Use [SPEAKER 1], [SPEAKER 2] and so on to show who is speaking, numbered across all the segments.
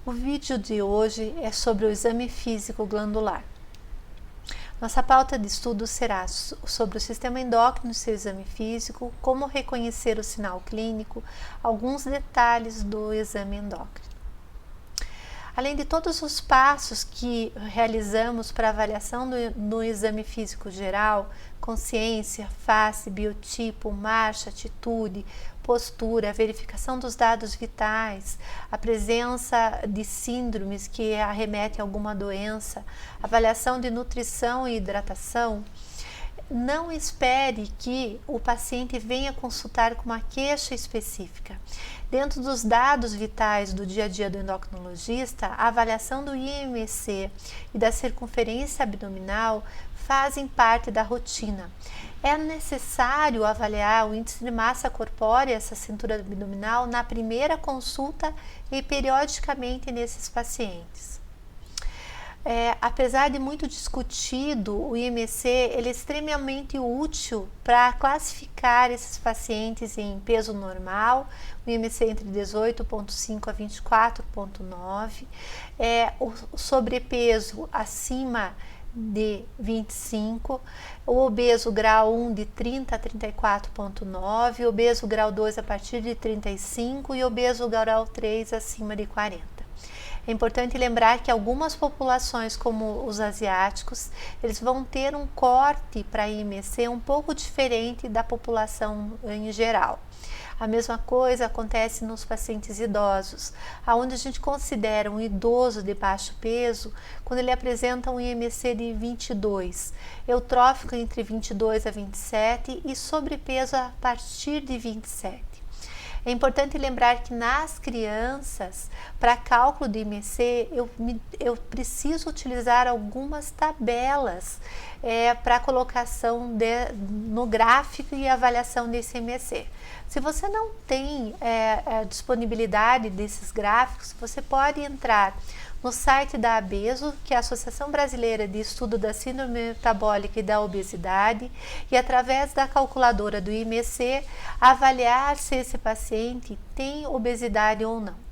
[SPEAKER 1] O vídeo de hoje é sobre o exame físico glandular. Nossa pauta de estudo será sobre o sistema endócrino e seu exame físico, como reconhecer o sinal clínico, alguns detalhes do exame endócrino. Além de todos os passos que realizamos para avaliação do exame físico geral, consciência, face, biotipo, marcha, atitude, postura, verificação dos dados vitais, a presença de síndromes que arremetem a alguma doença, avaliação de nutrição e hidratação, não espere que o paciente venha consultar com uma queixa específica. Dentro dos dados vitais do dia a dia do endocrinologista, a avaliação do IMC e da circunferência abdominal fazem parte da rotina. É necessário avaliar o índice de massa corpórea, essa cintura abdominal, na primeira consulta e periodicamente nesses pacientes. Apesar de muito discutido, o IMC ele é extremamente útil para classificar esses pacientes em peso normal, o IMC entre 18,5 a 24,9, o sobrepeso acima de 25, o obeso grau 1 de 30 a 34,9, obeso grau 2 a partir de 35 e obeso grau 3 acima de 40. É importante lembrar que algumas populações, como os asiáticos, eles vão ter um corte para IMC um pouco diferente da população em geral. A mesma coisa acontece nos pacientes idosos, onde a gente considera um idoso de baixo peso quando ele apresenta um IMC de 22, eutrófico entre 22 a 27 e sobrepeso a partir de 27. É importante lembrar que nas crianças, para cálculo de IMC, eu preciso utilizar algumas tabelas para colocação no gráfico e avaliação desse IMC. Se você não tem disponibilidade desses gráficos, você pode entrar no site da ABESO, que é a Associação Brasileira de Estudo da Síndrome Metabólica e da Obesidade, e através da calculadora do IMC, avaliar se esse paciente tem obesidade ou não.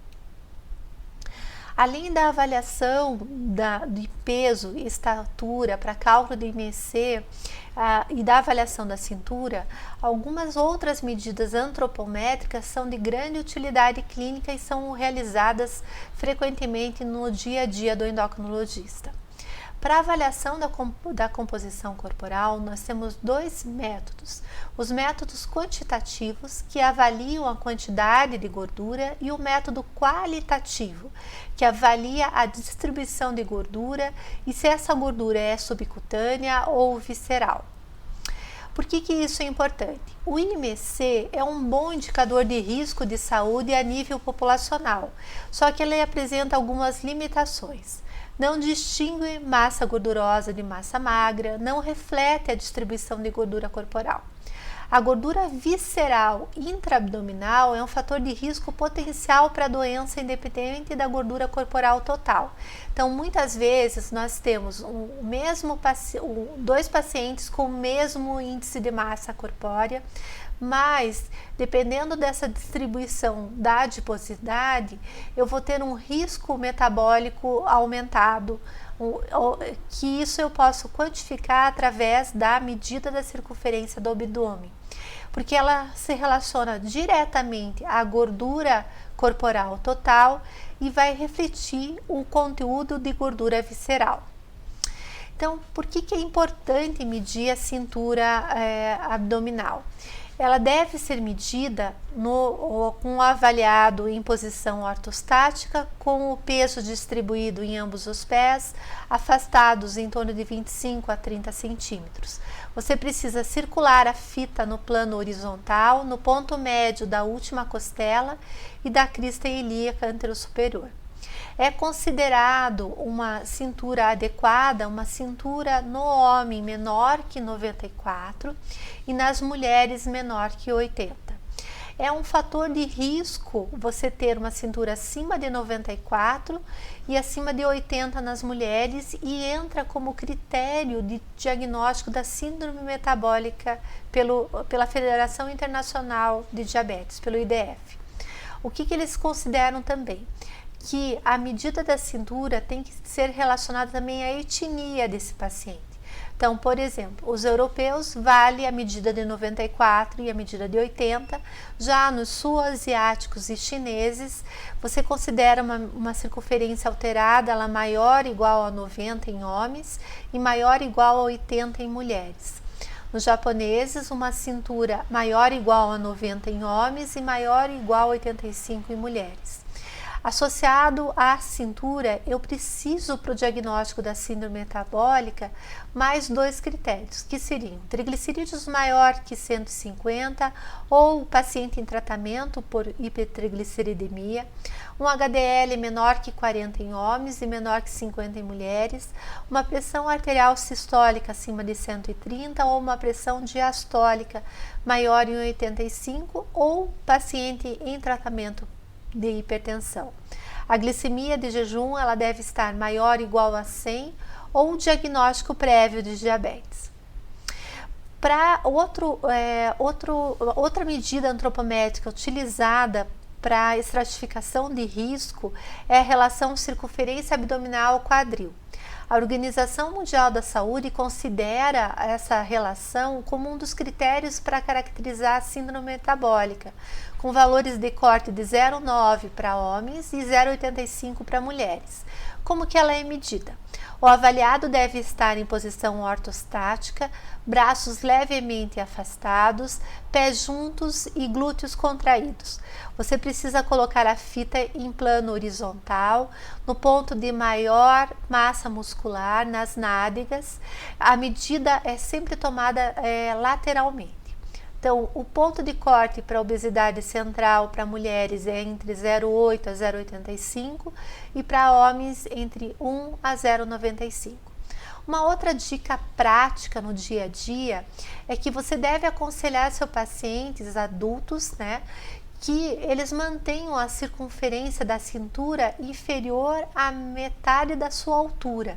[SPEAKER 1] Além da avaliação de peso e estatura para cálculo do IMC e da avaliação da cintura, algumas outras medidas antropométricas são de grande utilidade clínica e são realizadas frequentemente no dia a dia do endocrinologista. Para avaliação da composição corporal, nós temos dois métodos. Os métodos quantitativos, que avaliam a quantidade de gordura, e o método qualitativo, que avalia a distribuição de gordura e se essa gordura é subcutânea ou visceral. Por que isso é importante? O IMC é um bom indicador de risco de saúde a nível populacional, só que ele apresenta algumas limitações. Não distingue massa gordurosa de massa magra, não reflete a distribuição de gordura corporal. A gordura visceral intraabdominal é um fator de risco potencial para a doença independente da gordura corporal total. Então, muitas vezes nós temos dois pacientes com o mesmo índice de massa corpórea, mas dependendo dessa distribuição da adiposidade, eu vou ter um risco metabólico aumentado, que isso eu posso quantificar através da medida da circunferência do abdômen, porque ela se relaciona diretamente à gordura corporal total e vai refletir o conteúdo de gordura visceral. Então, por que é importante medir a cintura abdominal? Ela deve ser medida com o avaliado em posição ortostática, com o peso distribuído em ambos os pés, afastados em torno de 25 a 30 centímetros. Você precisa circular a fita no plano horizontal, no ponto médio da última costela e da crista ilíaca anterosuperior. É considerado uma cintura adequada, uma cintura no homem menor que 94 e nas mulheres menor que 80. É um fator de risco você ter uma cintura acima de 94 e acima de 80 nas mulheres, e entra como critério de diagnóstico da síndrome metabólica pela Federação Internacional de Diabetes, pelo IDF. O que eles consideram também? que a medida da cintura tem que ser relacionada também à etnia desse paciente. Então, por exemplo, os europeus vale a medida de 94 e a medida de 80, já nos sul-asiáticos e chineses, você considera uma circunferência alterada, ela maior ou igual a 90 em homens e maior ou igual a 80 em mulheres. Nos japoneses, uma cintura maior ou igual a 90 em homens e maior ou igual a 85 em mulheres. Associado à cintura, eu preciso para o diagnóstico da síndrome metabólica mais 2 critérios, que seriam triglicerídeos maior que 150 ou paciente em tratamento por hipertrigliceridemia, um HDL menor que 40 em homens e menor que 50 em mulheres, uma pressão arterial sistólica acima de 130 ou uma pressão diastólica maior em 85 ou paciente em tratamento de hipertensão. A glicemia de jejum ela deve estar maior ou igual a 100 ou um diagnóstico prévio de diabetes. Para outra medida antropométrica utilizada para a estratificação de risco é a relação circunferência abdominal quadril. A Organização Mundial da Saúde considera essa relação como um dos critérios para caracterizar a síndrome metabólica, com valores de corte de 0,9 para homens e 0,85 para mulheres. Como que ela é medida? O avaliado deve estar em posição ortostática, braços levemente afastados, pés juntos e glúteos contraídos. Você precisa colocar a fita em plano horizontal, no ponto de maior massa muscular, nas nádegas. A medida é sempre tomada lateralmente. Então, o ponto de corte para a obesidade central para mulheres é entre 0,8 a 0,85 e para homens entre 1 a 0,95. Uma outra dica prática no dia a dia é que você deve aconselhar seus pacientes adultos, que eles mantenham a circunferência da cintura inferior à metade da sua altura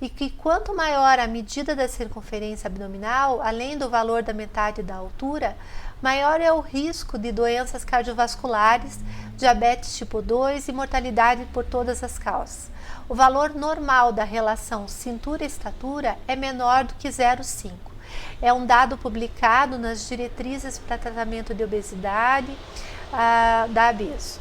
[SPEAKER 1] e que quanto maior a medida da circunferência abdominal, além do valor da metade da altura, maior é o risco de doenças cardiovasculares, diabetes tipo 2 e mortalidade por todas as causas. O valor normal da relação cintura-estatura é menor do que 0,5. É um dado publicado nas diretrizes para tratamento de obesidade da ABESO.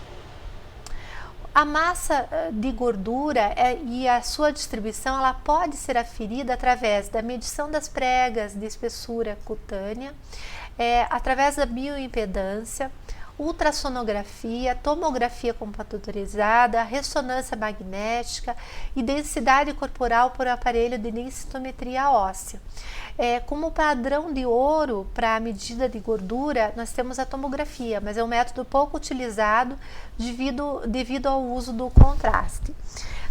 [SPEAKER 1] A massa de gordura e a sua distribuição ela pode ser aferida através da medição das pregas de espessura cutânea, através da bioimpedância, ultrassonografia, tomografia computadorizada, ressonância magnética e densidade corporal por aparelho de densitometria óssea. Como padrão de ouro para a medida de gordura, nós temos a tomografia, mas é um método pouco utilizado devido ao uso do contraste.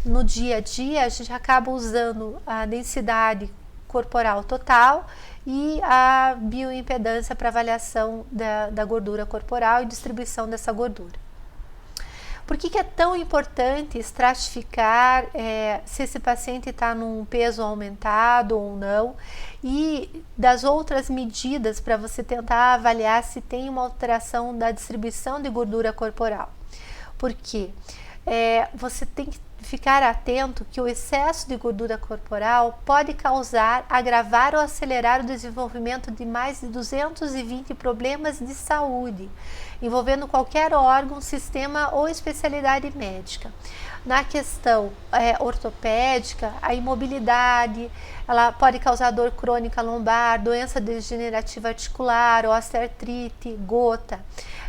[SPEAKER 1] No dia a dia, a gente acaba usando a densidade corporal total e a bioimpedância para avaliação da gordura corporal e distribuição dessa gordura. Por que é tão importante estratificar se esse paciente está num peso aumentado ou não e das outras medidas para você tentar avaliar se tem uma alteração da distribuição de gordura corporal? Porque você tem que ficar atento que o excesso de gordura corporal pode agravar ou acelerar o desenvolvimento de mais de 220 problemas de saúde, envolvendo qualquer órgão, sistema ou especialidade médica. Na questão ortopédica, a imobilidade, ela pode causar dor crônica lombar, doença degenerativa articular, osteoartrite, gota.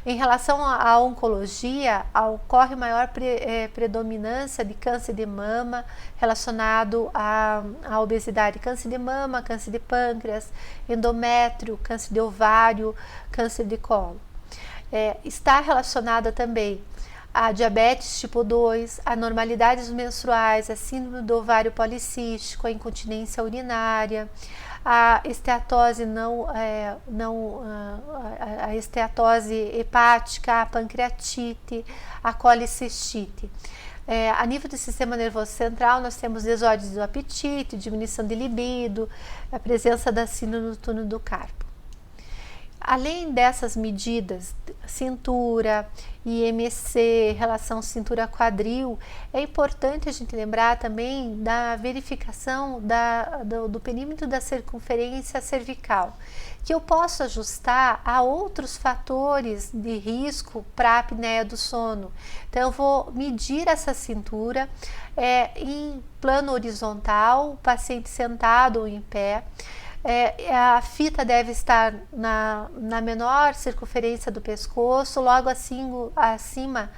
[SPEAKER 1] Em relação à oncologia, ocorre maior predominância de câncer de mama relacionado à obesidade, câncer de mama, câncer de pâncreas, endométrio, câncer de ovário, câncer de colo. Está relacionada também a diabetes tipo 2, anormalidades menstruais, a síndrome do ovário policístico, a incontinência urinária, a esteatose a esteatose hepática, a pancreatite, a colicistite. A nível do sistema nervoso central, nós temos desordens do apetite, diminuição de libido, a presença da síndrome do túnel do carpo. Além dessas medidas, cintura, IMC, relação cintura-quadril, é importante a gente lembrar também da verificação do perímetro da circunferência cervical, que eu posso ajustar a outros fatores de risco para a apneia do sono. Então, eu vou medir essa cintura em plano horizontal, o paciente sentado ou em pé. A fita deve estar na menor circunferência do pescoço, logo acima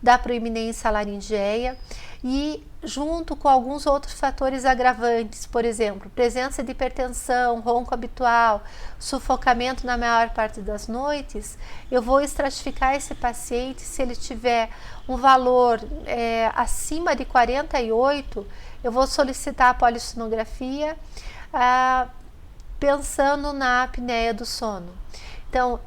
[SPEAKER 1] da proeminência laringeia, e junto com alguns outros fatores agravantes, por exemplo, presença de hipertensão, ronco habitual, sufocamento na maior parte das noites, eu vou estratificar esse paciente. Se ele tiver um valor acima de 48, eu vou solicitar a polissonografia, pensando na apneia do sono. Então,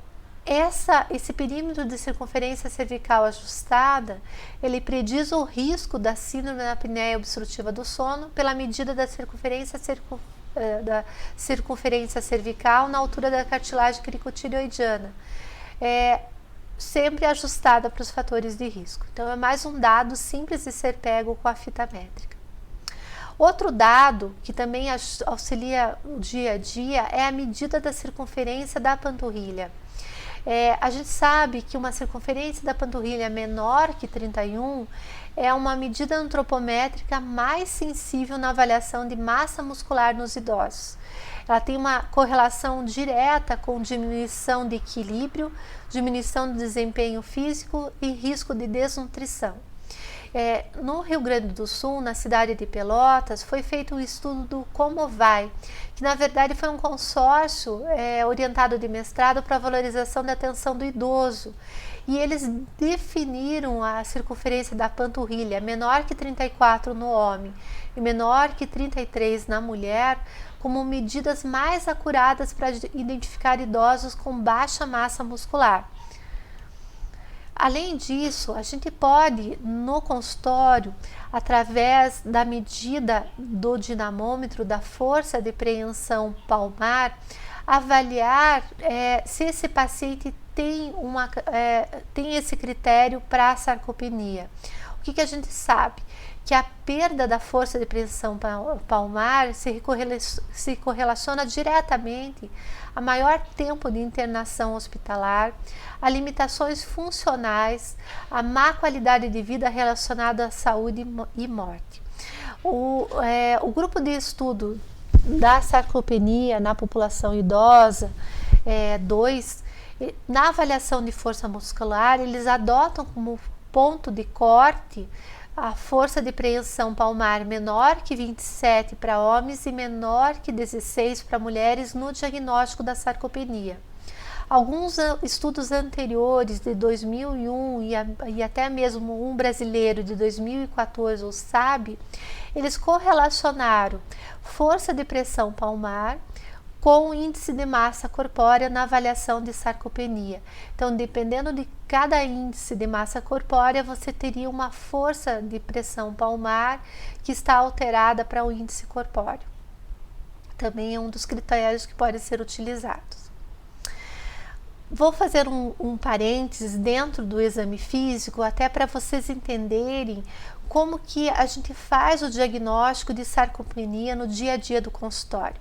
[SPEAKER 1] esse perímetro de circunferência cervical ajustada, ele prediz o risco da síndrome da apneia obstrutiva do sono pela medida da circunferência cervical na altura da cartilagem cricotireoidiana, sempre ajustada para os fatores de risco. Então, é mais um dado simples de ser pego com a fita métrica. Outro dado que também auxilia o dia a dia é a medida da circunferência da panturrilha. A gente sabe que uma circunferência da panturrilha menor que 31 é uma medida antropométrica mais sensível na avaliação de massa muscular nos idosos. Ela tem uma correlação direta com diminuição de equilíbrio, diminuição do desempenho físico e risco de desnutrição. No Rio Grande do Sul, na cidade de Pelotas, foi feito um estudo do Como Vai, que na verdade foi um consórcio orientado de mestrado para a valorização da atenção do idoso. E eles definiram a circunferência da panturrilha menor que 34 no homem e menor que 33 na mulher como medidas mais acuradas para identificar idosos com baixa massa muscular. Além disso, a gente pode, no consultório, através da medida do dinamômetro, da força de preensão palmar, avaliar se esse paciente tem esse critério para a sarcopenia. O que a gente sabe? Que a perda da força de preensão palmar se correlaciona diretamente a maior tempo de internação hospitalar, a limitações funcionais, a má qualidade de vida relacionada à saúde e morte. O grupo de estudo da sarcopenia na população idosa 2, na avaliação de força muscular, eles adotam como ponto de corte a força de preensão palmar menor que 27 para homens e menor que 16 para mulheres no diagnóstico da sarcopenia. Alguns estudos anteriores de 2001 e até mesmo um brasileiro de 2014, o SAB, eles correlacionaram força de pressão palmar com o índice de massa corpórea na avaliação de sarcopenia. Então, dependendo de cada índice de massa corpórea, você teria uma força de pressão palmar que está alterada para o índice corpóreo. Também é um dos critérios que pode ser utilizados. Vou fazer um parênteses dentro do exame físico, até para vocês entenderem como que a gente faz o diagnóstico de sarcopenia no dia a dia do consultório.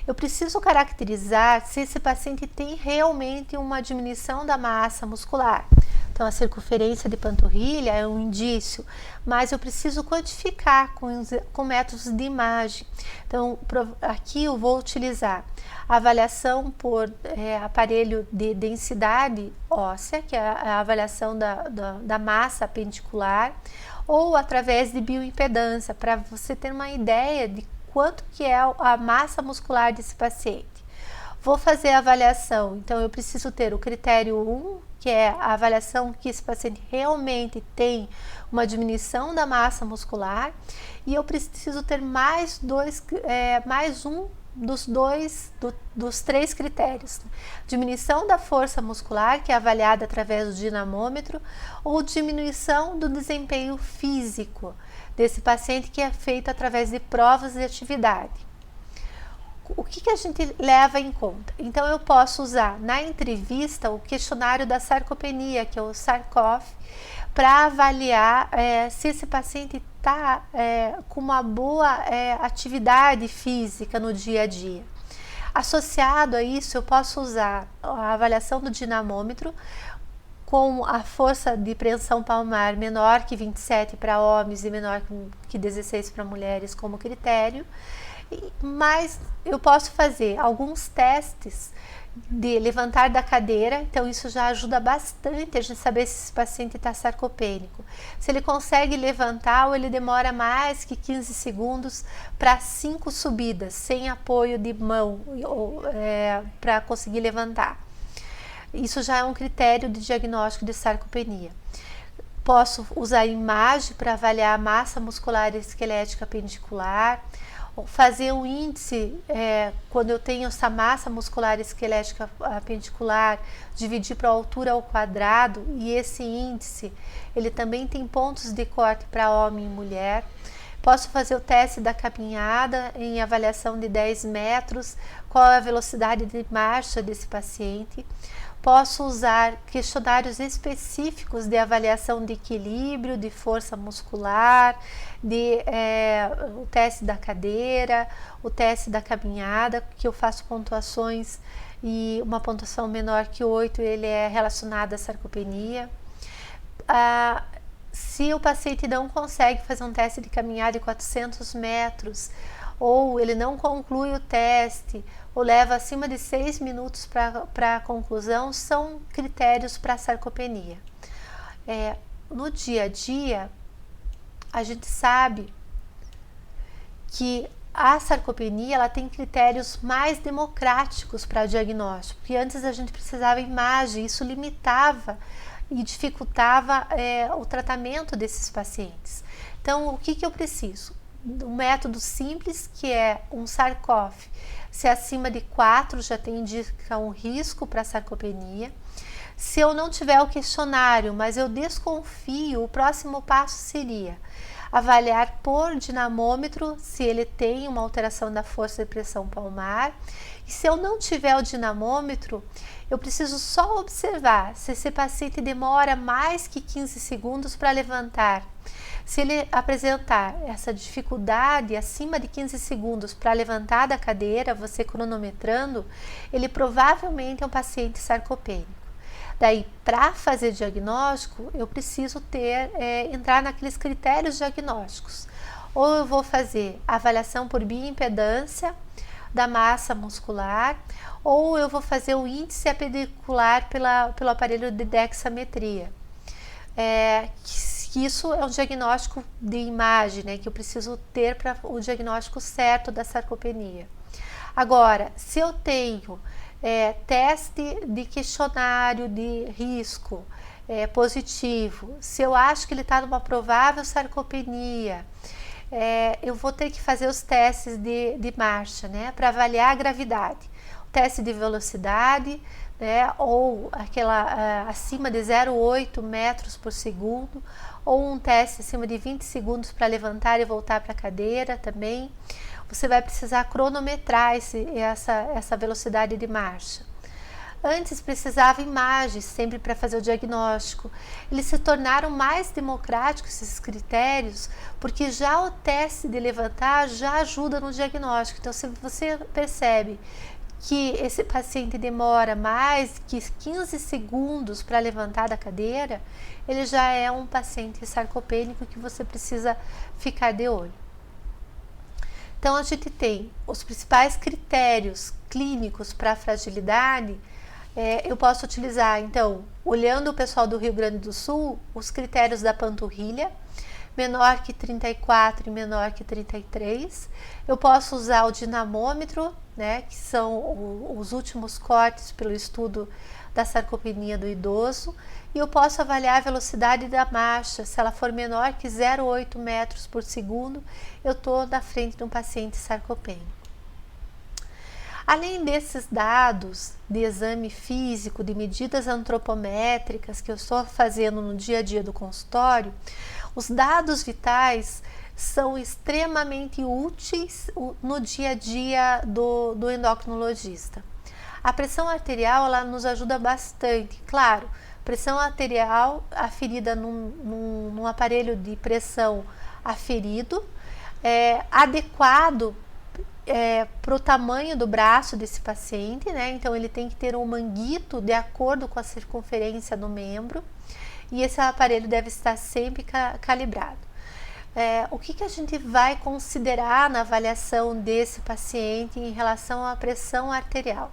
[SPEAKER 1] Eu preciso caracterizar se esse paciente tem realmente uma diminuição da massa muscular. Então, a circunferência de panturrilha é um indício, mas eu preciso quantificar com métodos de imagem. Então, aqui eu vou utilizar a avaliação por aparelho de densidade óssea, que é a avaliação da massa appendicular, ou através de bioimpedância, para você ter uma ideia de quanto que é a massa muscular desse paciente. Vou fazer a avaliação, então eu preciso ter o critério 1, que é a avaliação que esse paciente realmente tem uma diminuição da massa muscular, e eu preciso ter mais um dos 3 critérios: diminuição da força muscular, que é avaliada através do dinamômetro, ou diminuição do desempenho físico desse paciente, que é feito através de provas de atividade. o que a gente leva em conta? Então, eu posso usar na entrevista o questionário da sarcopenia, que é o SARCOF, para avaliar se esse paciente está com uma boa atividade física no dia a dia. Associado a isso, eu posso usar a avaliação do dinamômetro com a força de preensão palmar menor que 27 para homens e menor que 16 para mulheres como critério. Mas eu posso fazer alguns testes de levantar da cadeira, então isso já ajuda bastante a gente saber se esse paciente está sarcopênico. Se ele consegue levantar ou ele demora mais que 15 segundos para 5 subidas, sem apoio de mão para conseguir levantar. Isso já é um critério de diagnóstico de sarcopenia. Posso usar a imagem para avaliar a massa muscular e esquelética pendicular, fazer um índice, quando eu tenho essa massa muscular e esquelética pendicular, dividir para a altura ao quadrado, e esse índice, ele também tem pontos de corte para homem e mulher. Posso fazer o teste da caminhada em avaliação de 10 metros, qual é a velocidade de marcha desse paciente. Posso usar questionários específicos de avaliação de equilíbrio, de força muscular, o teste da cadeira, o teste da caminhada, que eu faço pontuações e uma pontuação menor que 8, ele é relacionado à sarcopenia. Se o paciente não consegue fazer um teste de caminhada de 400 metros, ou ele não conclui o teste, ou leva acima de 6 minutos para a conclusão, são critérios para a sarcopenia. No dia a dia, a gente sabe que a sarcopenia ela tem critérios mais democráticos para diagnóstico, porque antes a gente precisava de imagem, isso limitava e dificultava o tratamento desses pacientes. Então, o que eu preciso? Um método simples, que é um SARCOF, se acima de 4 já indica um risco para sarcopenia. Se eu não tiver o questionário, mas eu desconfio, o próximo passo seria avaliar por dinamômetro se ele tem uma alteração da força de pressão palmar. E se eu não tiver o dinamômetro, eu preciso só observar se esse paciente demora mais que 15 segundos para levantar. Se ele apresentar essa dificuldade acima de 15 segundos para levantar da cadeira, você cronometrando, ele provavelmente é um paciente sarcopênico. Daí, para fazer diagnóstico, eu preciso entrar naqueles critérios diagnósticos. Ou eu vou fazer avaliação por bioimpedância da massa muscular, ou eu vou fazer o índice apedicular pelo aparelho de dexametria. Que isso é um diagnóstico de imagem, né, que eu preciso ter para o diagnóstico certo da sarcopenia. Agora, se eu tenho teste de questionário de risco positivo, se eu acho que ele está numa provável sarcopenia, eu vou ter que fazer os testes de marcha, né, para avaliar a gravidade. O teste de velocidade, ou aquela acima de 0,8 metros por segundo, ou um teste acima de 20 segundos para levantar e voltar para a cadeira também. Você vai precisar cronometrar essa velocidade de marcha. Antes precisava imagens sempre para fazer o diagnóstico. Eles se tornaram mais democráticos, esses critérios, porque já o teste de levantar já ajuda no diagnóstico. Então, se você percebe que esse paciente demora mais que 15 segundos para levantar da cadeira, ele já é um paciente sarcopênico que você precisa ficar de olho. Então, a gente tem os principais critérios clínicos para a fragilidade. Eu posso utilizar, então, olhando o pessoal do Rio Grande do Sul, os critérios da panturrilha, menor que 34 e menor que 33. Eu posso usar o dinamômetro, né, que são os últimos cortes pelo estudo da sarcopenia do idoso, e eu posso avaliar a velocidade da marcha. Se ela for menor que 0,8 metros por segundo, eu estou na frente de um paciente sarcopênico. Além desses dados de exame físico, de medidas antropométricas que eu estou fazendo no dia a dia do consultório, os dados vitais são extremamente úteis no dia a dia do endocrinologista. A pressão arterial, ela nos ajuda bastante, claro. Pressão arterial aferida num aparelho de pressão aferido, adequado para o tamanho do braço desse paciente, né? Então ele tem que ter um manguito de acordo com a circunferência do membro, e esse aparelho deve estar sempre calibrado. O que a gente vai considerar na avaliação desse paciente em relação à pressão arterial?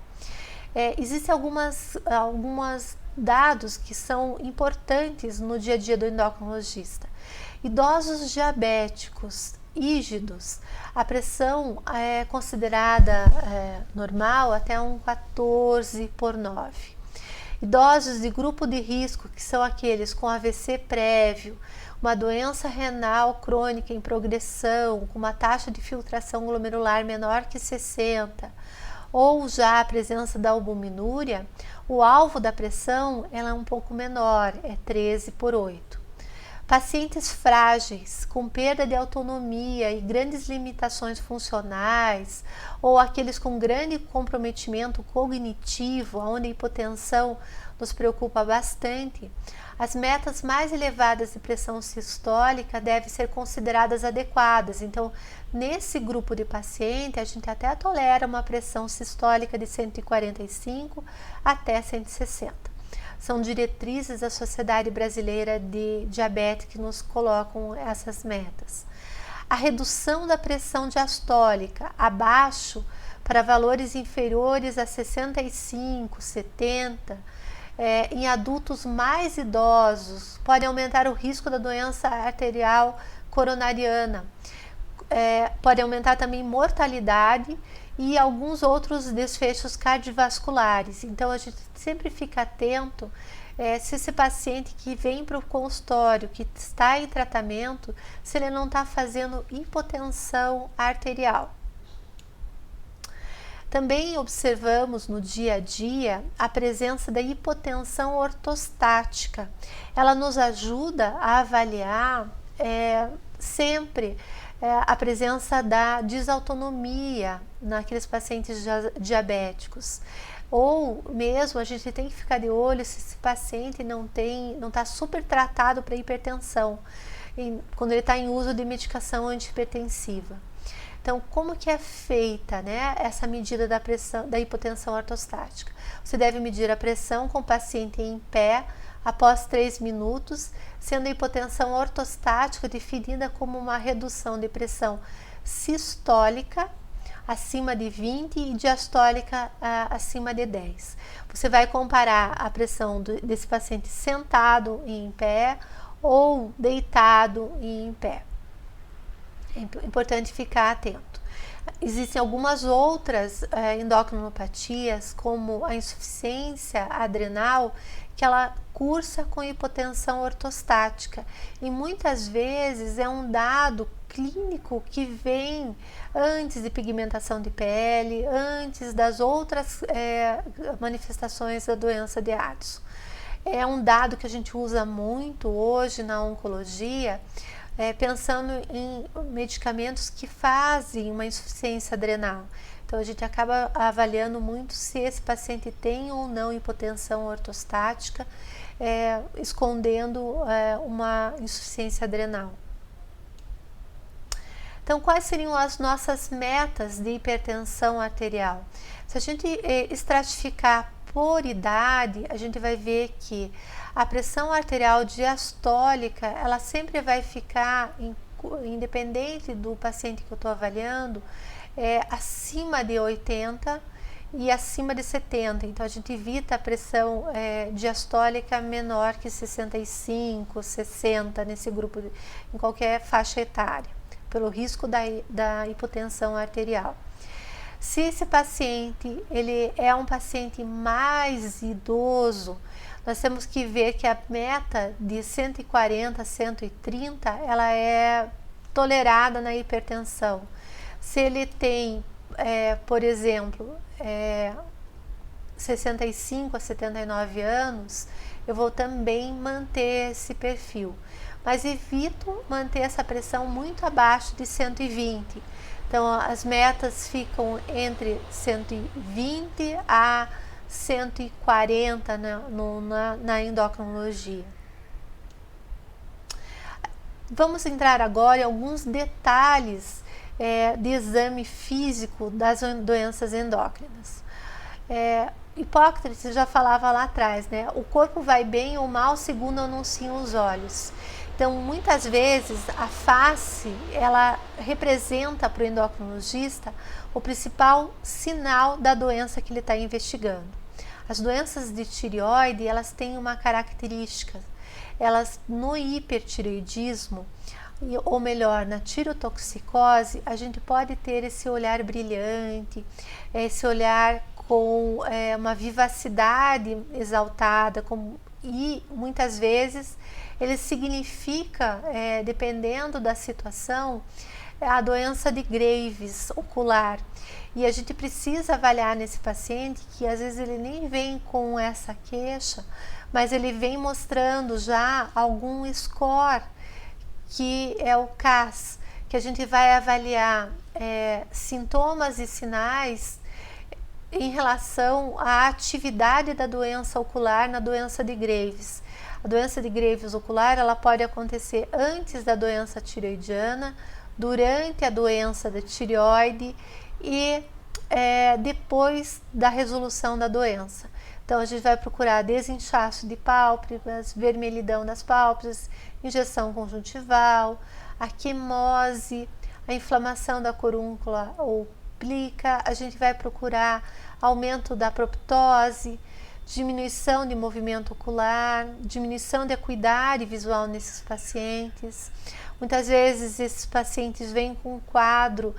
[SPEAKER 1] Existem algumas dados que são importantes no dia a dia do endocrinologista. Idosos diabéticos rígidos, a pressão é considerada normal até um 14/9. Idosos de grupo de risco, que são aqueles com AVC prévio, uma doença renal crônica em progressão, com uma taxa de filtração glomerular menor que 60, ou já a presença da albuminúria, o alvo da pressão ela é um pouco menor, é 13/8. Pacientes frágeis, com perda de autonomia e grandes limitações funcionais, ou aqueles com grande comprometimento cognitivo, onde a hipotensão nos preocupa bastante, as metas mais elevadas de pressão sistólica devem ser consideradas adequadas. Então, nesse grupo de paciente, a gente até tolera uma pressão sistólica de 145 até 160. São diretrizes da Sociedade Brasileira de Diabetes que nos colocam essas metas. A redução da pressão diastólica abaixo para valores inferiores a 65, 70, em adultos mais idosos, pode aumentar o risco da doença arterial coronariana, pode aumentar também mortalidade e alguns outros desfechos cardiovasculares. Então a gente sempre fica atento se esse paciente que vem para o consultório, que está em tratamento, se ele não está fazendo hipotensão arterial. Também observamos no dia a dia a presença da hipotensão ortostática. Ela nos ajuda a avaliar sempre a presença da desautonomia naqueles pacientes diabéticos. Ou mesmo a gente tem que ficar de olho se esse paciente não está super tratado para hipertensão, quando ele está em uso de medicação antihipertensiva. Então, como que é feita, né, essa medida da pressão, da hipotensão ortostática? Você deve medir a pressão com o paciente em pé após 3 minutos, sendo a hipotensão ortostática definida como uma redução de pressão sistólica acima de 20 e diastólica acima de 10. Você vai comparar a pressão desse paciente sentado e em pé ou deitado e em pé. É importante ficar atento. Existem algumas outras endocrinopatias, como a insuficiência adrenal, que ela cursa com hipotensão ortostática, e muitas vezes é um dado clínico que vem antes de pigmentação de pele, antes das outras manifestações da doença de Addison. É um dado que a gente usa muito hoje na oncologia, pensando em medicamentos que fazem uma insuficiência adrenal. Então a gente acaba avaliando muito se esse paciente tem ou não hipotensão ortostática, escondendo uma insuficiência adrenal. Então, quais seriam as nossas metas de hipertensão arterial? Se a gente estratificar por idade, a gente vai ver que a pressão arterial diastólica, ela sempre vai ficar, independente do paciente que eu estou avaliando, acima de 80 e acima de 70. Então, a gente evita a pressão diastólica menor que 65, 60 nesse grupo, em qualquer faixa etária, pelo risco da hipotensão arterial. Se esse paciente ele é um paciente mais idoso, nós temos que ver que a meta de 140 a 130 ela é tolerada na hipertensão. Se ele tem, por exemplo, 65 a 79 anos, eu vou também manter esse perfil. mas evito manter essa pressão muito abaixo de 120. Então, as metas ficam entre 120 a 140 na endocrinologia. Vamos entrar agora em alguns detalhes de exame físico das doenças endócrinas. Hipócrates já falava lá atrás, né? O corpo vai bem ou mal segundo anunciam os olhos. Então, muitas vezes, a face, ela representa para o endocrinologista o principal sinal da doença que ele está investigando. As doenças de tireoide, elas têm uma característica. Elas, no hipertireoidismo, ou melhor, na tirotoxicose, a gente pode ter esse olhar brilhante, esse olhar com uma vivacidade exaltada, e muitas vezes ele significa, dependendo da situação, a doença de Graves ocular. E a gente precisa avaliar nesse paciente que às vezes ele nem vem com essa queixa, mas ele vem mostrando já algum score, que é o CAS, que a gente vai avaliar sintomas e sinais em relação à atividade da doença ocular na doença de Graves. A doença de Graves ocular, ela pode acontecer antes da doença tireoidiana, durante a doença da tireoide e depois da resolução da doença. Então, a gente vai procurar desinchaço de pálpebras, vermelhidão das pálpebras, injeção conjuntival, a quimose, a inflamação da corúncula ou plica. A gente vai procurar aumento da proptose, diminuição de movimento ocular, diminuição de acuidade visual nesses pacientes. Muitas vezes esses pacientes vêm com um quadro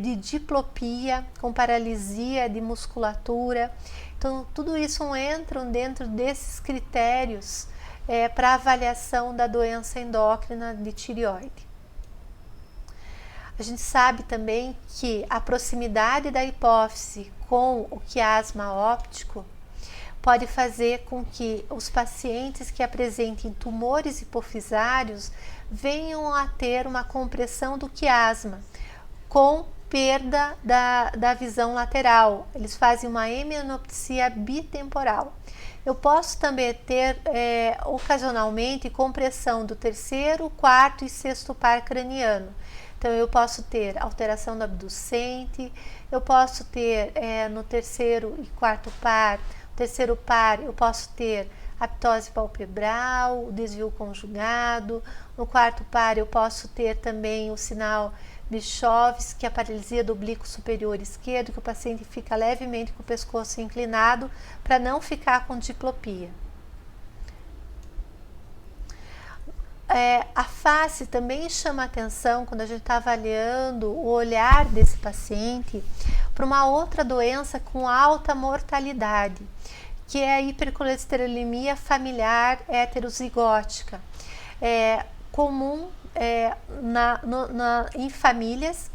[SPEAKER 1] de diplopia, com paralisia de musculatura. Então, tudo isso entram dentro desses critérios para avaliação da doença endócrina de tireoide. A gente sabe também que a proximidade da hipófise com o quiasma óptico pode fazer com que os pacientes que apresentem tumores hipofisários venham a ter uma compressão do quiasma, com perda da visão lateral. Eles fazem uma hemianopsia bitemporal. Eu posso também ter ocasionalmente compressão do terceiro, quarto e sexto par craniano. Então, eu posso ter alteração do abducente, eu posso ter no terceiro e quarto par, terceiro par, eu posso ter aptose palpebral, o desvio conjugado. No quarto par, eu posso ter também o sinal Bischoff, que é a paralisia do oblíquo superior esquerdo, que o paciente fica levemente com o pescoço inclinado para não ficar com diplopia. A face também chama atenção quando a gente está avaliando o olhar desse paciente para uma outra doença com alta mortalidade, que é a hipercolesterolemia familiar heterozigótica. Comum em famílias,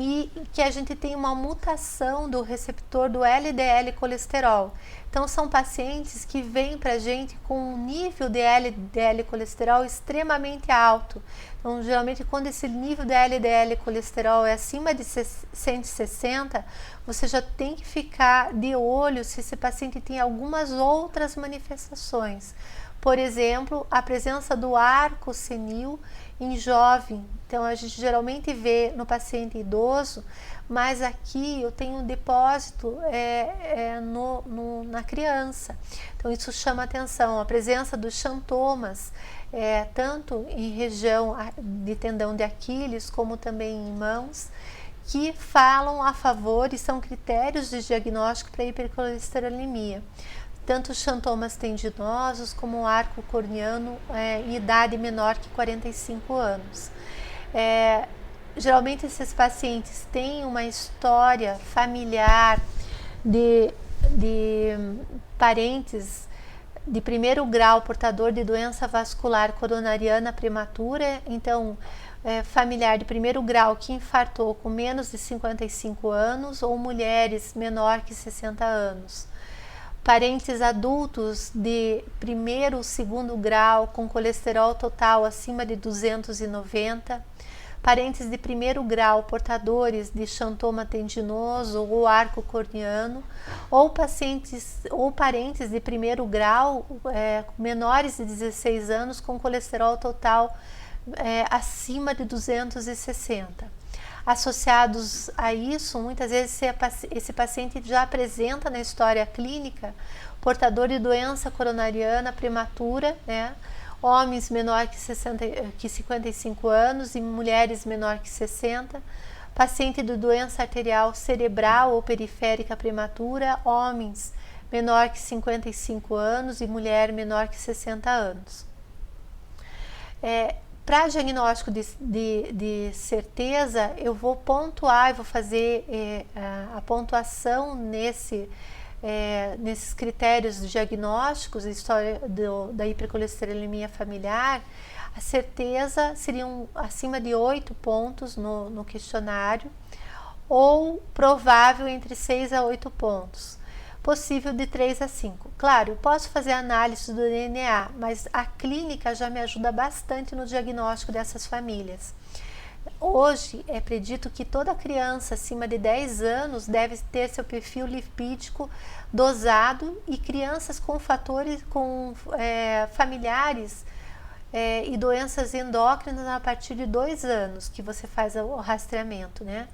[SPEAKER 1] e que a gente tem uma mutação do receptor do LDL colesterol. Então, são pacientes que vêm para a gente com um nível de LDL colesterol extremamente alto. Então, geralmente, quando esse nível de LDL colesterol é acima de 160, você já tem que ficar de olho se esse paciente tem algumas outras manifestações. Por exemplo, a presença do arco senil em jovem. Então, a gente geralmente vê no paciente idoso, mas aqui eu tenho um depósito na criança. Então, isso chama atenção. A presença dos xantomas, tanto em região de tendão de Aquiles, como também em mãos, que falam a favor e são critérios de diagnóstico para hipercolesterolemia. Tanto os xantomas tendinosos como o arco corneano em idade menor que 45 anos. Geralmente esses pacientes têm uma história familiar de parentes de primeiro grau portador de doença vascular coronariana prematura, então familiar de primeiro grau que infartou com menos de 55 anos ou mulheres menor que 60 anos. parentes adultos de primeiro ou segundo grau com colesterol total acima de 290, parentes de primeiro grau portadores de xantoma tendinoso ou arco corneano, ou parentes de primeiro grau menores de 16 anos com colesterol total acima de 260. Associados a isso, muitas vezes esse paciente já apresenta na história clínica portador de doença coronariana prematura, né? Homens menor que 55 anos e mulheres menor que 60, paciente de doença arterial cerebral ou periférica prematura, homens menor que 55 anos e mulher menor que 60 anos. Para diagnóstico de certeza, eu vou pontuar, eu vou fazer a pontuação nesses critérios diagnósticos, história da hipercolesterolemia familiar. A certeza seriam acima de 8 pontos no questionário, ou provável entre 6 a 8 pontos. Possível de 3 a 5. Claro, eu posso fazer análise do DNA, mas a clínica já me ajuda bastante no diagnóstico dessas famílias. Hoje é predito que toda criança acima de 10 anos deve ter seu perfil lipídico dosado, e crianças com fatores familiares e doenças endócrinas a partir de 2 anos, que você faz o rastreamento, né?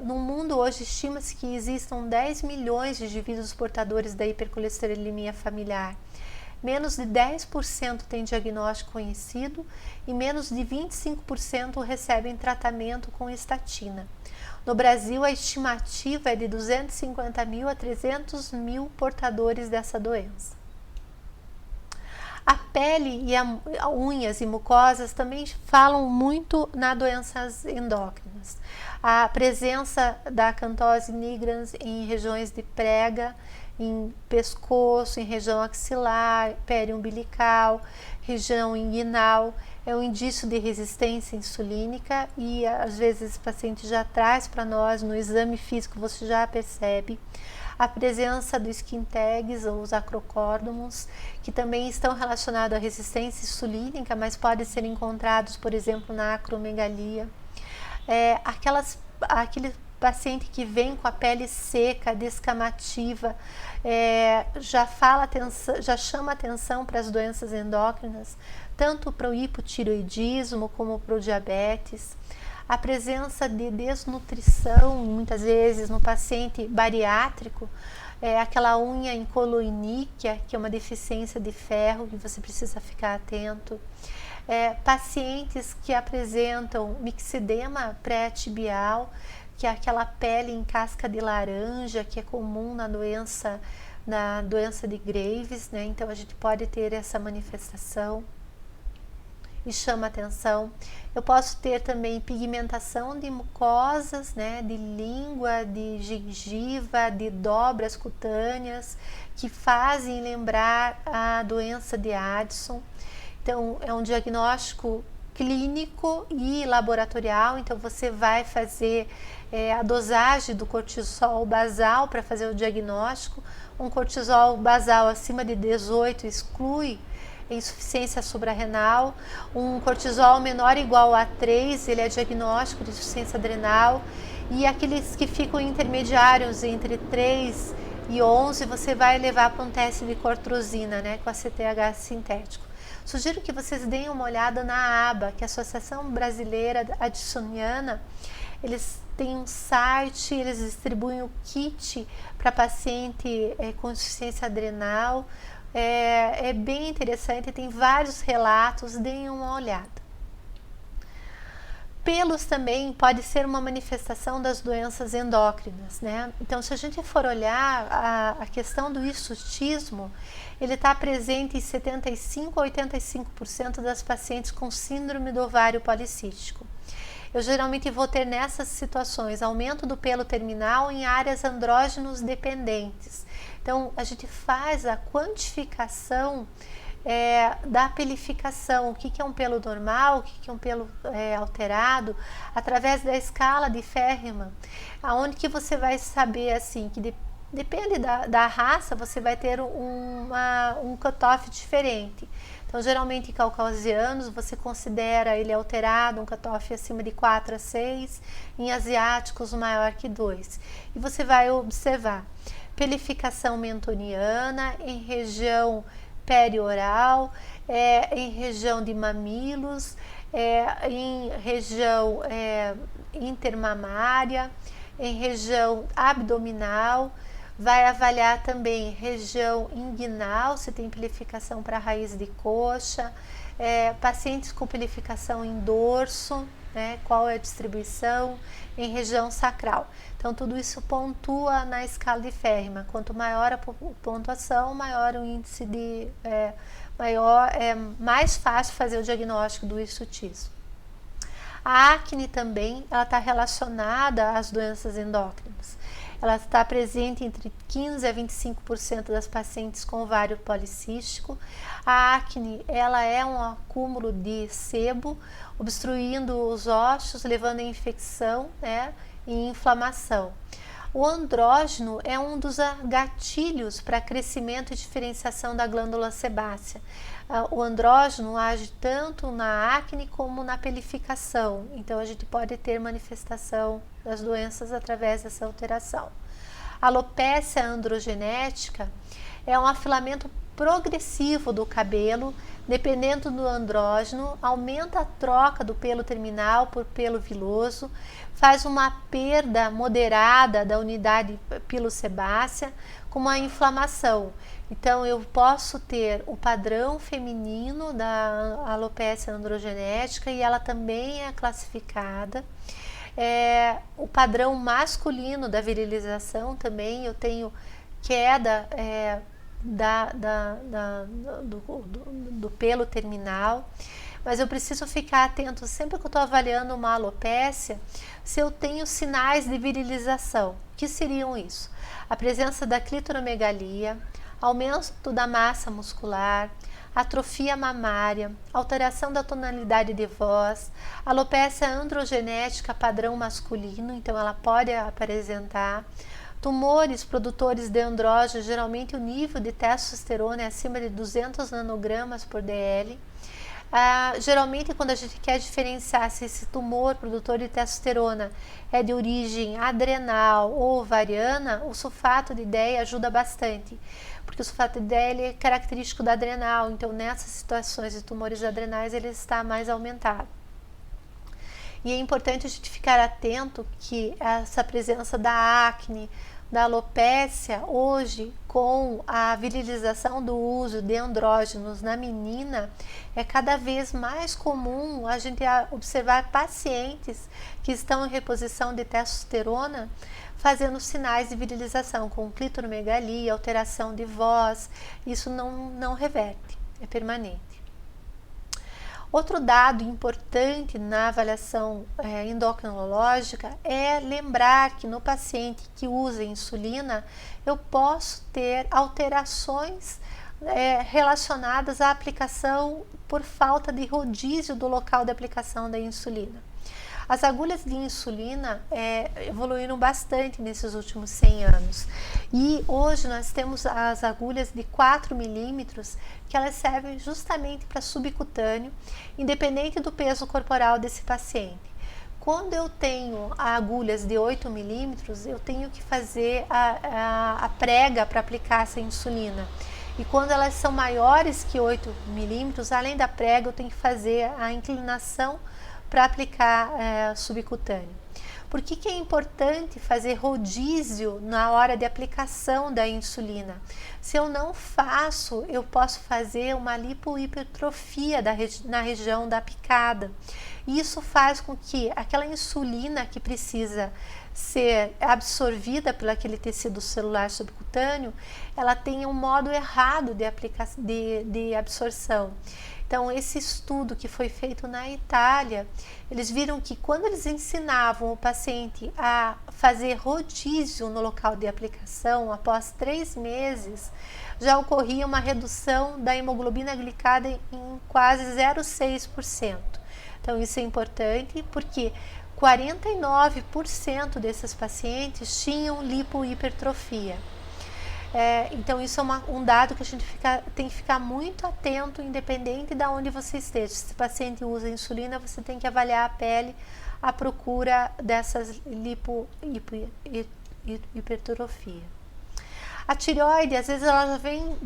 [SPEAKER 1] No mundo hoje estima-se que existam 10 milhões de indivíduos portadores da hipercolesterolemia familiar. Menos de 10% têm diagnóstico conhecido e menos de 25% recebem tratamento com estatina. No Brasil, a estimativa é de 250 mil a 300 mil portadores dessa doença. A pele e unhas e mucosas também falam muito nas doenças endócrinas. A presença da acantose nigrans em regiões de prega, em pescoço, em região axilar, periumbilical, região inguinal, é um indício de resistência insulínica, e às vezes o paciente já traz para nós, no exame físico você já percebe. A presença do skin tags ou os acrocórdons, que também estão relacionados à resistência insulínica, mas podem ser encontrados, por exemplo, na acromegalia. Aquele paciente que vem com a pele seca, descamativa, já chama atenção para as doenças endócrinas, tanto para o hipotireoidismo como para o diabetes. A presença de desnutrição, muitas vezes no paciente bariátrico, aquela unha incoloiníquea, que é uma deficiência de ferro, que você precisa ficar atento. Pacientes que apresentam mixedema pré-tibial, que é aquela pele em casca de laranja, que é comum na doença de Graves, né? Então a gente pode ter essa manifestação e chama atenção. Eu posso ter também pigmentação de mucosas, né, de língua, de gengiva, de dobras cutâneas, que fazem lembrar a doença de Addison. Então, é um diagnóstico clínico e laboratorial. Então, você vai fazer a dosagem do cortisol basal para fazer o diagnóstico. Um cortisol basal acima de 18 exclui insuficiência suprarrenal. Um cortisol menor ou igual a 3, ele é diagnóstico de insuficiência adrenal. E aqueles que ficam intermediários entre 3 e 11, você vai levar para um teste de cortrosina, né, com a CTH sintético. Sugiro que vocês deem uma olhada na ABA, que é a Associação Brasileira Addisoniana. Eles têm um site, eles distribuem o kit para paciente com insuficiência adrenal. É bem interessante, tem vários relatos, deem uma olhada. Pelos também pode ser uma manifestação das doenças endócrinas, né? Então, se a gente for olhar a questão do hirsutismo, ele está presente em 75 a 85% das pacientes com síndrome do ovário policístico. Eu geralmente vou ter nessas situações aumento do pelo terminal em áreas andrógenos dependentes. Então, a gente faz a quantificação da pelificação, o que é um pelo normal, o que é um pelo alterado, através da escala de Ferriman, aonde que você vai saber assim que Depende da raça, você vai ter um cutoff diferente. Então, geralmente em caucasianos, você considera ele alterado, um cutoff acima de 4 a 6, em asiáticos maior que 2. E você vai observar pelificação mentoniana em região perioral, em região de mamilos, em região intermamária, em região abdominal. Vai avaliar também região inguinal, se tem pelificação para raiz de coxa, pacientes com pelificação em dorso, né, qual é a distribuição, em região sacral. Então, tudo isso pontua na escala de Ferriman. Quanto maior a pontuação, maior o índice de... mais fácil fazer o diagnóstico do hirsutismo. A acne também está relacionada às doenças endócrinas. Ela está presente entre 15% a 25% das pacientes com ovário policístico. A acne, ela é um acúmulo de sebo, obstruindo os ossos, levando a infecção, né, e inflamação. O andrógeno é um dos gatilhos para crescimento e diferenciação da glândula sebácea. O andrógeno age tanto na acne como na pelificação, então a gente pode ter manifestação das doenças através dessa alteração. A alopecia androgenética é um afilamento progressivo do cabelo, dependendo do andrógeno, aumenta a troca do pelo terminal por pelo viloso, faz uma perda moderada da unidade pilosebácea com uma inflamação. Então, eu posso ter o padrão feminino da alopecia androgenética e ela também é classificada. O padrão masculino da virilização também, eu tenho queda do pelo terminal, mas eu preciso ficar atento sempre que eu estou avaliando uma alopécia, se eu tenho sinais de virilização. Que seriam isso? A presença da clitoromegalia, aumento da massa muscular, atrofia mamária, alteração da tonalidade de voz, alopecia androgenética padrão masculino, então ela pode apresentar, tumores produtores de andrógeno, geralmente o nível de testosterona é acima de 200 nanogramas por dl. Geralmente, quando a gente quer diferenciar se esse tumor produtor de testosterona é de origem adrenal ou ovariana, o sulfato de DEA ajuda bastante, porque o sulfato de DEA é característico da adrenal, então nessas situações de tumores adrenais ele está mais aumentado. E é importante a gente ficar atento que essa presença da acne, da alopécia, hoje com a virilização do uso de andrógenos na menina, é cada vez mais comum a gente observar pacientes que estão em reposição de testosterona fazendo sinais de virilização, com clitoromegalia, alteração de voz. Isso não reverte, é permanente. Outro dado importante na avaliação endocrinológica é lembrar que no paciente que usa insulina, eu posso ter alterações relacionadas à aplicação por falta de rodízio do local de aplicação da insulina. As agulhas de insulina evoluíram bastante nesses últimos 100 anos e hoje nós temos as agulhas de 4 milímetros que elas servem justamente para subcutâneo, independente do peso corporal desse paciente. Quando eu tenho agulhas de 8 milímetros, eu tenho que fazer a prega para aplicar essa insulina. E quando elas são maiores que 8 milímetros, além da prega, eu tenho que fazer a inclinação para aplicar subcutâneo. Por que é importante fazer rodízio na hora de aplicação da insulina? Se eu não faço, eu posso fazer uma lipohipertrofia na região da picada. Isso faz com que aquela insulina que precisa ser absorvida pelo aquele tecido celular subcutâneo, ela tenha um modo errado de absorção. Então, esse estudo que foi feito na Itália, eles viram que quando eles ensinavam o paciente a fazer rodízio no local de aplicação, após 3 meses, já ocorria uma redução da hemoglobina glicada em quase 0,6%. Então, isso é importante porque 49% desses pacientes tinham lipohipertrofia. Então isso é um dado que a gente tem que ficar muito atento, independente de onde você esteja. Se o paciente usa insulina, você tem que avaliar a pele à procura dessas hipertrofia. A tireoide, às vezes, ela já vem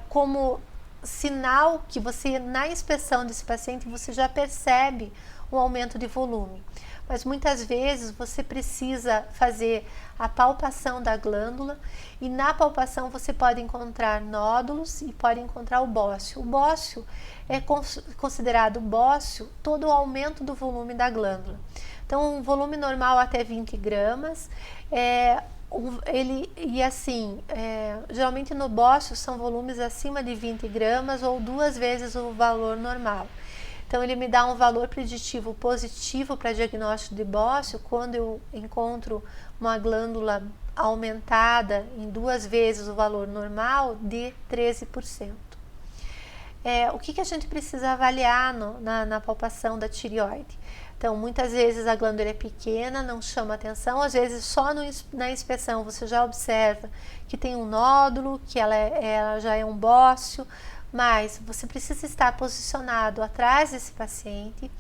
[SPEAKER 1] como sinal que você, na inspeção desse paciente, você já percebe um aumento de volume. Mas muitas vezes você precisa fazer a palpação da glândula e na palpação você pode encontrar nódulos e pode encontrar o bócio. O bócio é considerado bócio todo o aumento do volume da glândula. Então, um volume normal até 20 gramas, geralmente no bócio são volumes acima de 20 gramas ou 2 vezes o valor normal. Então, ele me dá um valor preditivo positivo para diagnóstico de bócio quando eu encontro uma glândula aumentada em 2 vezes o valor normal de 13%. O que a gente precisa avaliar na palpação da tireoide? Então, muitas vezes a glândula é pequena, não chama atenção, às vezes só na inspeção você já observa que tem um nódulo, que ela já é um bócio, mas você precisa estar posicionado atrás desse paciente.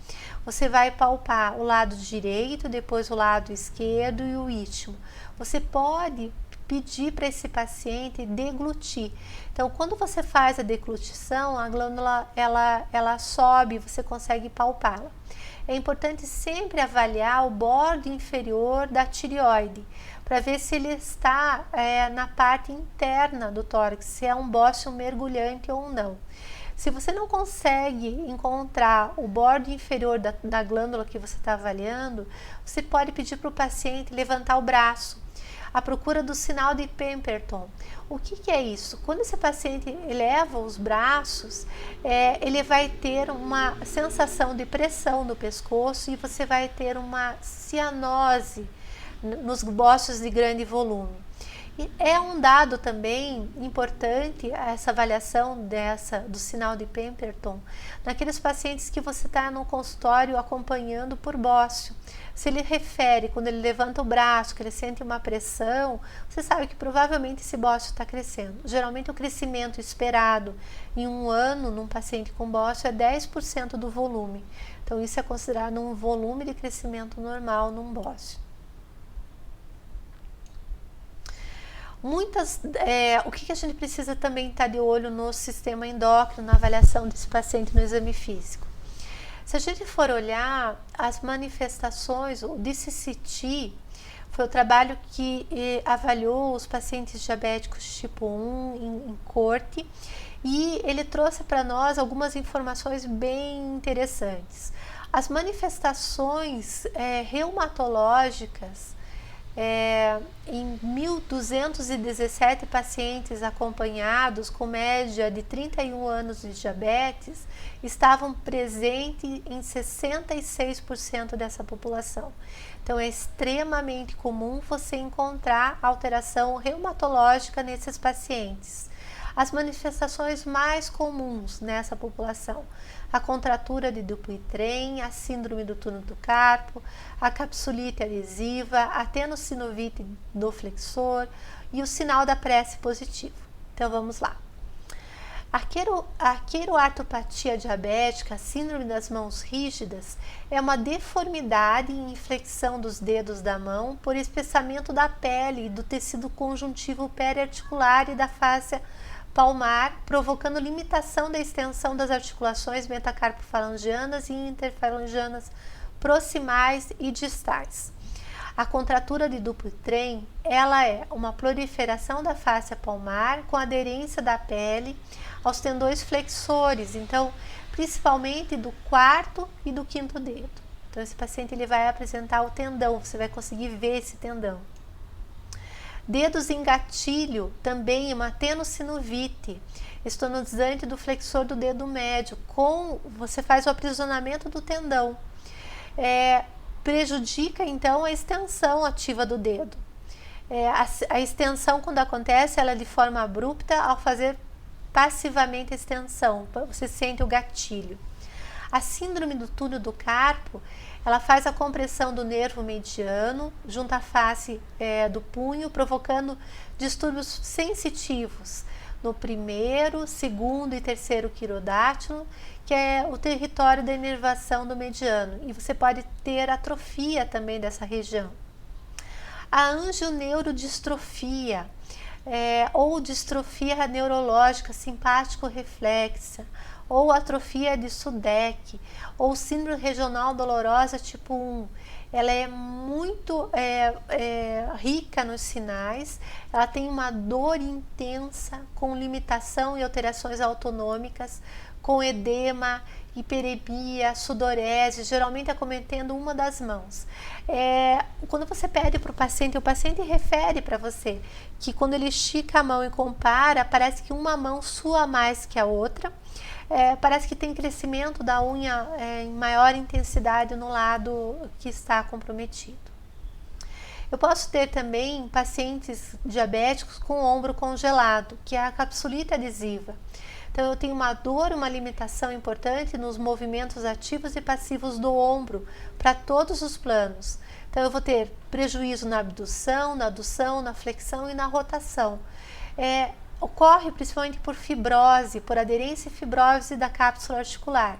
[SPEAKER 1] Você vai palpar o lado direito, depois o lado esquerdo e o istmo. Você pode pedir para esse paciente deglutir. Então, quando você faz a deglutição, a glândula ela sobe, você consegue palpá-la. É importante sempre avaliar o bordo inferior da tireoide, para ver se ele está na parte interna do tórax, se é um bócio mergulhante ou não. Se você não consegue encontrar o bordo inferior da glândula que você está avaliando, você pode pedir para o paciente levantar o braço, à procura do sinal de Pemberton. O que é isso? Quando esse paciente eleva os braços, ele vai ter uma sensação de pressão no pescoço e você vai ter uma cianose nos bócios de grande volume. E é um dado também importante essa avaliação do sinal de Pemberton naqueles pacientes que você está no consultório acompanhando por bócio. Se ele refere, quando ele levanta o braço, que ele sente uma pressão, você sabe que provavelmente esse bócio está crescendo. Geralmente o crescimento esperado em um ano num paciente com bócio é 10% do volume. Então isso é considerado um volume de crescimento normal num bócio. O que a gente precisa também estar de olho no sistema endócrino, na avaliação desse paciente no exame físico. Se a gente for olhar as manifestações, o DCCT foi o trabalho que avaliou os pacientes diabéticos tipo 1 em corte e ele trouxe para nós algumas informações bem interessantes. As manifestações reumatológicas em 1.217 pacientes acompanhados com média de 31 anos de diabetes estavam presentes em 66% dessa população. Então é extremamente comum você encontrar alteração reumatológica nesses pacientes. As manifestações mais comuns nessa população: a contratura de Dupuytren, a síndrome do túnel do carpo, a capsulite adesiva, a tenossinovite do flexor e o sinal da prece positivo. Então vamos lá. A queroartropatia diabética, a síndrome das mãos rígidas, é uma deformidade e inflexão dos dedos da mão por espessamento da pele e do tecido conjuntivo periarticular e da fáscia palmar, provocando limitação da extensão das articulações metacarpofalangianas e interfalangianas proximais e distais. A contratura de Dupuytren, ela é uma proliferação da fáscia palmar com aderência da pele aos tendões flexores, então, principalmente do 4º e do 5º dedo. Então, esse paciente ele vai apresentar o tendão, você vai conseguir ver esse tendão. Dedos em gatilho, também uma tenossinovite, estonodizante do flexor do dedo médio, você faz o aprisionamento do tendão. Prejudica então a extensão ativa do dedo. A extensão, quando acontece, ela é de forma abrupta ao fazer passivamente a extensão, você sente o gatilho. A síndrome do túnel do carpo Ela faz a compressão do nervo mediano junto à face do punho, provocando distúrbios sensitivos no primeiro, segundo e terceiro quirodátilo, que é o território da inervação do mediano, e você pode ter atrofia também dessa região. A angioneurodistropia, ou distrofia neurológica simpático-reflexa, ou atrofia de Sudeck, ou síndrome regional dolorosa tipo 1. Ela é muito rica nos sinais, ela tem uma dor intensa, com limitação e alterações autonômicas, com edema, hiperemia, sudorese, geralmente acometendo uma das mãos. Quando você pede para o paciente refere para você que quando ele estica a mão e compara, parece que uma mão sua mais que a outra, parece que tem crescimento da unha em maior intensidade no lado que está comprometido. Eu posso ter também pacientes diabéticos com ombro congelado, que é a capsulite adesiva. Então, eu tenho uma dor, uma limitação importante nos movimentos ativos e passivos do ombro, para todos os planos. Então, eu vou ter prejuízo na abdução, na adução, na flexão e na rotação. Ocorre principalmente por fibrose, por aderência e fibrose da cápsula articular.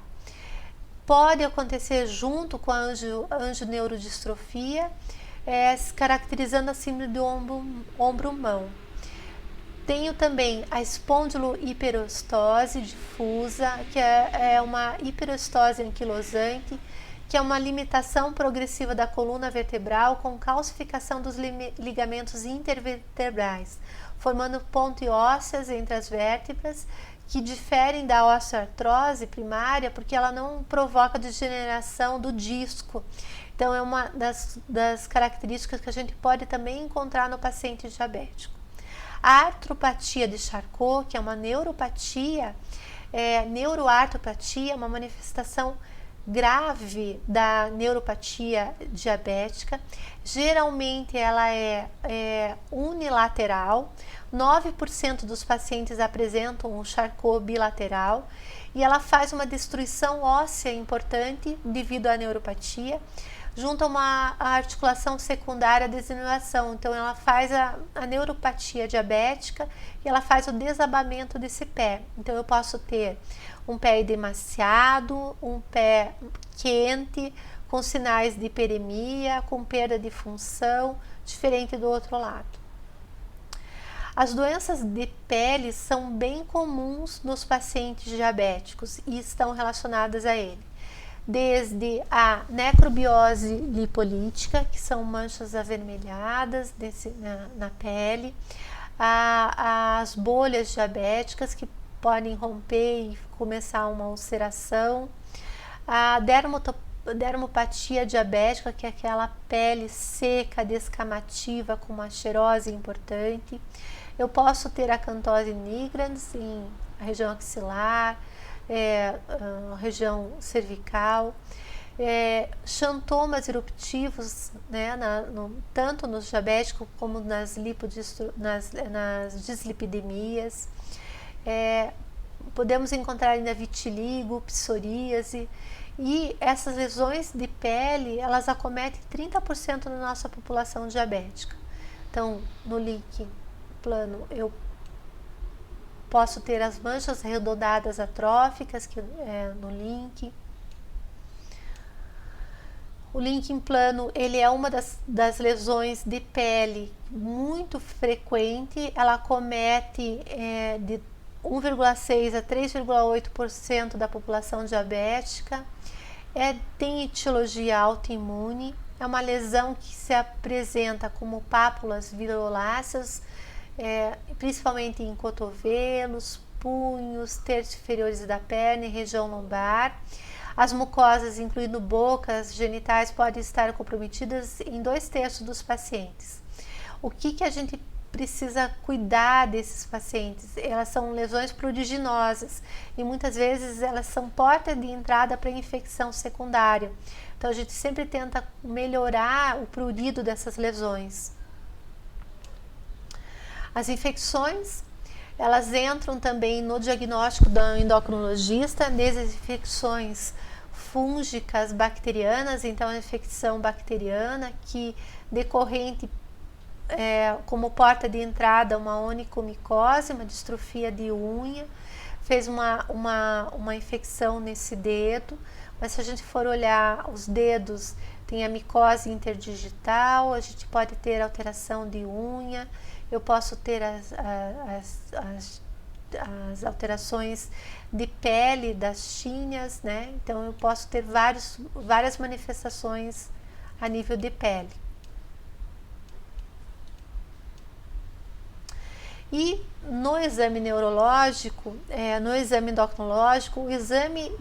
[SPEAKER 1] Pode acontecer junto com a angioneurodistropia, se caracterizando a síndrome do ombro-mão. Tenho também a espondilohiperostose difusa, que é uma hiperostose anquilosante, que é uma limitação progressiva da coluna vertebral com calcificação dos ligamentos intervertebrais, formando ponte ósseas entre as vértebras, que diferem da osteoartrose primária porque ela não provoca degeneração do disco. Então, é uma das características que a gente pode também encontrar no paciente diabético. A artropatia de Charcot, que é uma neuropatia, neuroartropatia, uma manifestação grave da neuropatia diabética. Geralmente ela é unilateral, 9% dos pacientes apresentam um Charcot bilateral, e ela faz uma destruição óssea importante devido à neuropatia, junto a uma articulação secundária de degeneração. Então, ela faz a neuropatia diabética e ela faz o desabamento desse pé. Então, eu posso ter um pé edemaciado, um pé quente, com sinais de hiperemia, com perda de função, diferente do outro lado. As doenças de pele são bem comuns nos pacientes diabéticos e estão relacionadas a ele. Desde a necrobiose lipolítica, que são manchas avermelhadas na pele, as bolhas diabéticas, que podem romper e começar uma ulceração, a dermopatia diabética, que é aquela pele seca, descamativa, com uma xerose importante. Eu posso ter acantose nigrans em região axilar, região cervical, xantomas eruptivos, tanto nos diabéticos como nas dislipidemias. Podemos encontrar ainda vitiligo, psoríase, e essas lesões de pele, elas acometem 30% da nossa população diabética. Então, no link plano, eu posso ter as manchas arredondadas atróficas, que no link. O link em plano, ele é uma das lesões de pele muito frequente. Ela acomete de 1,6% a 3,8% da população diabética. Tem etiologia autoimune. É uma lesão que se apresenta como pápulas violáceas, principalmente em cotovelos, punhos, terços inferiores da perna e região lombar. As mucosas, incluindo bocas, genitais, podem estar comprometidas em 2/3 dos pacientes. O que a gente precisa cuidar desses pacientes? Elas são lesões pruriginosas e muitas vezes elas são porta de entrada para infecção secundária. Então, a gente sempre tenta melhorar o prurido dessas lesões. As infecções, elas entram também no diagnóstico do endocrinologista, desde as infecções fúngicas, bacterianas, então infecção bacteriana que decorrente como porta de entrada uma onychomicose, uma distrofia de unha, fez uma infecção nesse dedo, mas se a gente for olhar os dedos, tem a micose interdigital, a gente pode ter alteração de unha, eu posso ter as alterações de pele das tinhas, né? Então eu posso ter várias manifestações a nível de pele. E no exame neurológico, no exame endocrinológico, o exame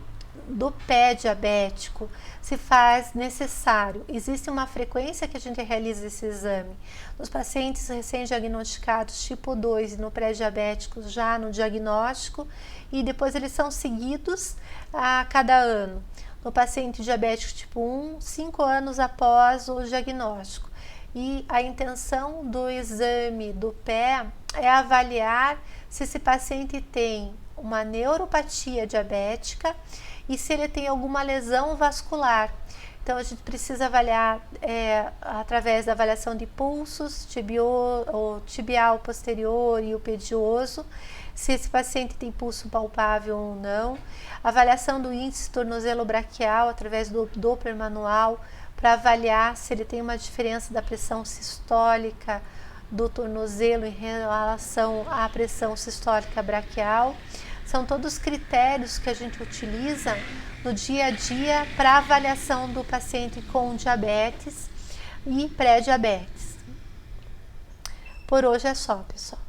[SPEAKER 1] do pé diabético se faz necessário. Existe uma frequência que a gente realiza esse exame. Nos pacientes recém-diagnosticados tipo 2 e no pré-diabético já no diagnóstico, e depois eles são seguidos a cada ano. No paciente diabético tipo 1, 5 anos após o diagnóstico. E a intenção do exame do pé é avaliar se esse paciente tem uma neuropatia diabética e se ele tem alguma lesão vascular. Então a gente precisa avaliar através da avaliação de pulsos tibial posterior e o pedioso, se esse paciente tem pulso palpável ou não, avaliação do índice tornozelo-braquial através do Doppler manual, para avaliar se ele tem uma diferença da pressão sistólica do tornozelo em relação à pressão sistólica braquial. São todos critérios que a gente utiliza no dia a dia para avaliação do paciente com diabetes e pré-diabetes. Por hoje é só, pessoal.